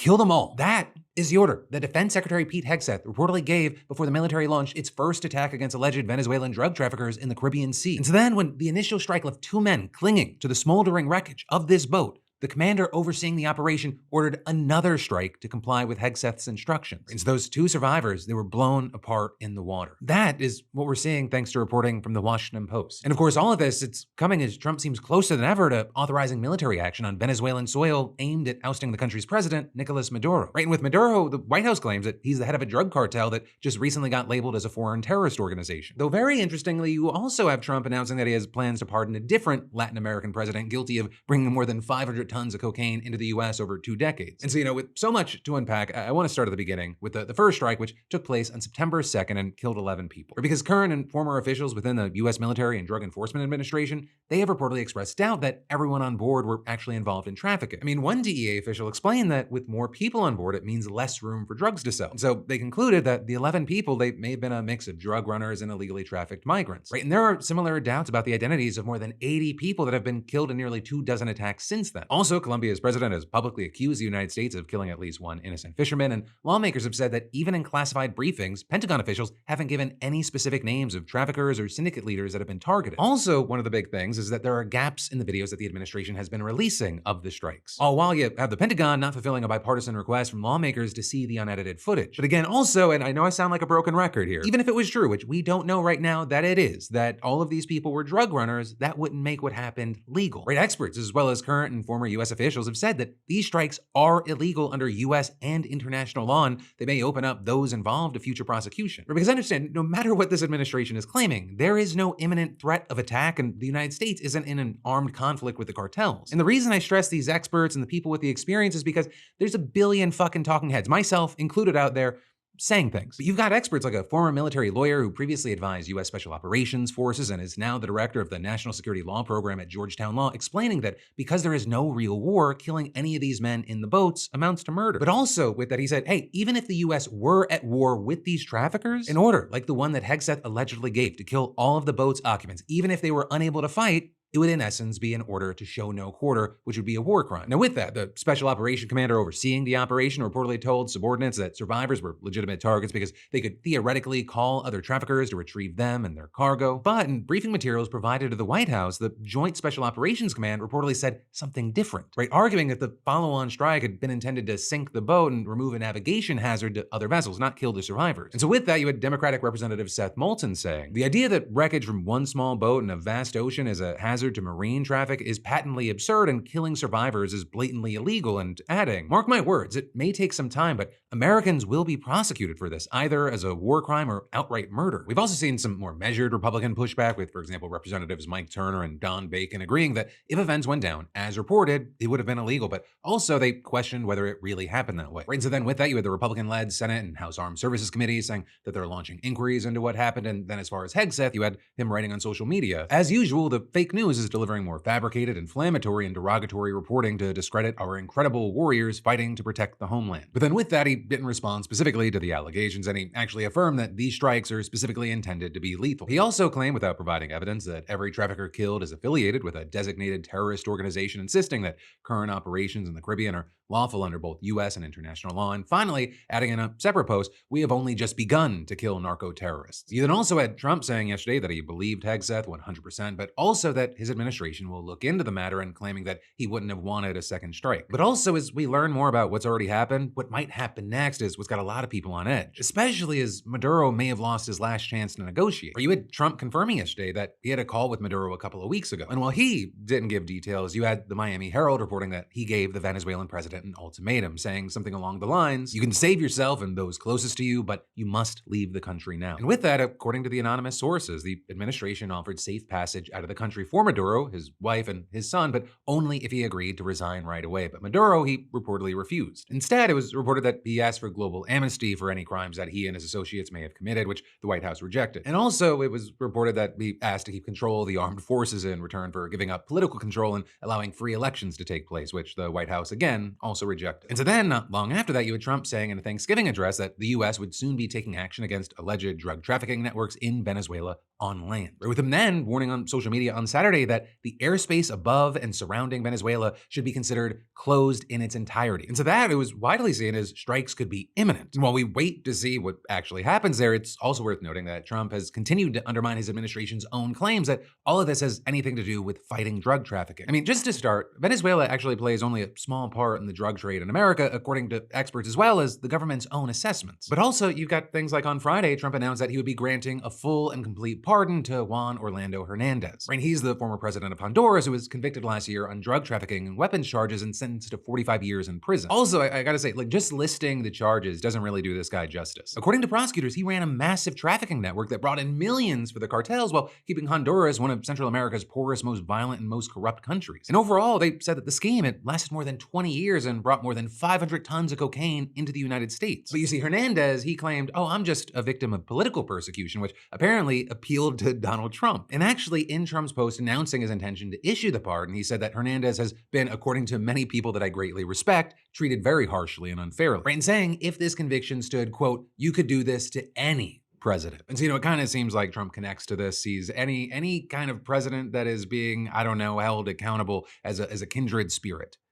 kill them all. That is the order that Defense Secretary Pete Hegseth reportedly gave before the military launched its first attack against alleged Venezuelan drug traffickers in the Caribbean Sea. And so then, when the initial strike left 2 men clinging to the smoldering wreckage of this boat, the commander overseeing the operation ordered another strike to comply with Hegseth's instructions. And so those 2 survivors, they were blown apart in the water. That is what we're seeing thanks to reporting from the Washington Post. And of course, all of this, it's coming as Trump seems closer than ever to authorizing military action on Venezuelan soil aimed at ousting the country's president, Nicolas Maduro. Right, and with Maduro, the White House claims that he's the head of a drug cartel that just recently got labeled as a foreign terrorist organization. Though very interestingly, you also have Trump announcing that he has plans to pardon a different Latin American president guilty of bringing more than 500 tons of cocaine into the US over 2 decades. And so, with so much to unpack, I want to start at the beginning with the first strike, which took place on September 2nd and killed 11 people. Because current and former officials within the US military and Drug Enforcement Administration, they have reportedly expressed doubt that everyone on board were actually involved in trafficking. I mean, one DEA official explained that with more people on board, it means less room for drugs to sell. And so they concluded that the 11 people, they may have been a mix of drug runners and illegally trafficked migrants. Right, and there are similar doubts about the identities of more than 80 people that have been killed in nearly 24 attacks since then. Also, Colombia's president has publicly accused the United States of killing at least 1 innocent fisherman, and lawmakers have said that even in classified briefings, Pentagon officials haven't given any specific names of traffickers or syndicate leaders that have been targeted. Also, one of the big things is that there are gaps in the videos that the administration has been releasing of the strikes. All while you have the Pentagon not fulfilling a bipartisan request from lawmakers to see the unedited footage. But again, also, and I know I sound like a broken record here, even if it was true, which we don't know right now that it is, that all of these people were drug runners, that wouldn't make what happened legal. Right, experts as well as current and former US officials have said that these strikes are illegal under US and international law, and they may open up those involved to future prosecution. Because understand, no matter what this administration is claiming, there is no imminent threat of attack, and the United States isn't in an armed conflict with the cartels. And the reason I stress these experts and the people with the experience is because there's a billion fucking talking heads, myself included out there, saying things. But you've got experts like a former military lawyer who previously advised U.S. Special Operations Forces and is now the director of the National Security Law Program at Georgetown Law, explaining that because there is no real war, killing any of these men in the boats amounts to murder. But also with that, he said, hey, even if the U.S. were at war with these traffickers, an order like the one that Hegseth allegedly gave to kill all of the boat's occupants, even if they were unable to fight, it would in essence be an order to show no quarter, which would be a war crime. Now with that, the Special Operation Commander overseeing the operation reportedly told subordinates that survivors were legitimate targets because they could theoretically call other traffickers to retrieve them and their cargo. But in briefing materials provided to the White House, the Joint Special Operations Command reportedly said something different, right? Arguing that the follow-on strike had been intended to sink the boat and remove a navigation hazard to other vessels, not kill the survivors. And so with that, you had Democratic Representative Seth Moulton saying, the idea that wreckage from one small boat in a vast ocean is a hazard to marine traffic is patently absurd, and killing survivors is blatantly illegal, and adding, mark my words, it may take some time, but Americans will be prosecuted for this, either as a war crime or outright murder. We've also seen some more measured Republican pushback with, for example, Representatives Mike Turner and Don Bacon agreeing that if events went down as reported, it would have been illegal, but also they questioned whether it really happened that way. Right, and so then with that, you had the Republican-led Senate and House Armed Services Committees saying that they're launching inquiries into what happened, and then as far as Hegseth, you had him writing on social media, as usual, the fake news is delivering more fabricated, inflammatory, and derogatory reporting to discredit our incredible warriors fighting to protect the homeland. But then with that, he didn't respond specifically to the allegations, and he actually affirmed that these strikes are specifically intended to be lethal. He also claimed, without providing evidence, that every trafficker killed is affiliated with a designated terrorist organization, insisting that current operations in the Caribbean are lawful under both U.S. and international law. And finally, adding in a separate post, we have only just begun to kill narco-terrorists. You then also had Trump saying yesterday that he believed Hegseth 100%, but also that his administration will look into the matter, and claiming that he wouldn't have wanted a second strike. But also, as we learn more about what's already happened, what might happen next is what's got a lot of people on edge, especially as Maduro may have lost his last chance to negotiate. Or you had Trump confirming yesterday that he had a call with Maduro a couple of weeks ago. And while he didn't give details, you had the Miami Herald reporting that he gave the Venezuelan president an ultimatum, saying something along the lines, you can save yourself and those closest to you, but you must leave the country now. And with that, according to the anonymous sources, the administration offered safe passage out of the country for Maduro, his wife, and his son, but only if he agreed to resign right away. But Maduro, he reportedly refused. Instead, it was reported that he asked for global amnesty for any crimes that he and his associates may have committed, which the White House rejected. And also, it was reported that he asked to keep control of the armed forces in return for giving up political control and allowing free elections to take place, which the White House, again, also rejected. And so then, not long after that, you had Trump saying in a Thanksgiving address that the U.S. would soon be taking action against alleged drug trafficking networks in Venezuela on land. With him then warning on social media on Saturday that the airspace above and surrounding Venezuela should be considered closed in its entirety. And to that, it was widely seen as strikes could be imminent. And while we wait to see what actually happens there, it's also worth noting that Trump has continued to undermine his administration's own claims that all of this has anything to do with fighting drug trafficking. I mean, just to start, Venezuela actually plays only a small part in the drug trade in America, according to experts as well as the government's own assessments. But also, you've got things like on Friday, Trump announced that he would be granting a full and complete pardon to Juan Orlando Hernandez. Right, he's the former president of Honduras who was convicted last year on drug trafficking and weapons charges and sentenced to 45 years in prison. Also, I gotta say, just listing the charges doesn't really do this guy justice. According to prosecutors, he ran a massive trafficking network that brought in millions for the cartels while keeping Honduras one of Central America's poorest, most violent, and most corrupt countries. And overall, they said that the scheme had lasted more than 20 years and brought more than 500 tons of cocaine into the United States. But you see, Hernandez, he claimed, oh, I'm just a victim of political persecution, which apparently appealed to Donald Trump. And actually, in Trump's post announcing his intention to issue the pardon, he said that Hernandez has been, according to many people that I greatly respect, treated very harshly and unfairly. Right, and saying if this conviction stood, quote, you could do this to any president. And so, it kind of seems like Trump connects to this, sees any kind of president that is being, I don't know, held accountable as a kindred spirit